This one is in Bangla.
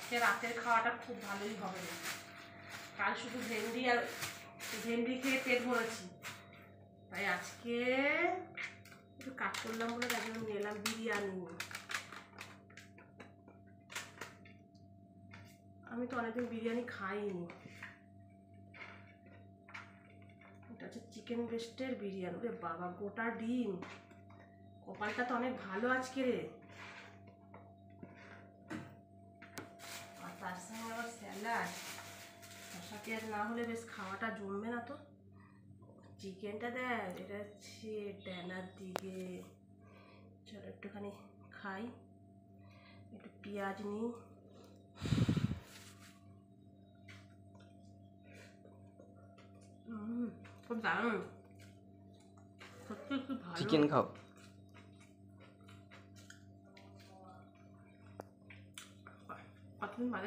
আজকে রাতের খাওয়াটা খুব ভালোই হবে। কাল শুধু ভেন্ডি আর ভেন্ডি খেয়ে পেট ভরেছি, তাই আজকে একটু কাজ করলাম বলে তাই জন্য নিয়ে এলাম বিরিয়ানি। আমি তো অনেকদিন বিরিয়ানি খাইনি। এটা হচ্ছে চিকেন ব্রেস্টের বিরিয়ানি। ওরে বাবা, গোটা ডিম, কপালটা তো অনেক ভালো আজকে রে। আর তার সঙ্গে আবার স্যালাড, শসা পেঁয়াজ না হলে বেশ খাওয়াটা জমবে না তো। চিকেনটা দেখ, এটা হচ্ছে ডানার দিকে। চলো একটুখানি খাই, একটু পেঁয়াজ নিই। খুব দারুণ, সত্যি খুব ভালো। চিকেন খাও। কতদিন বাদে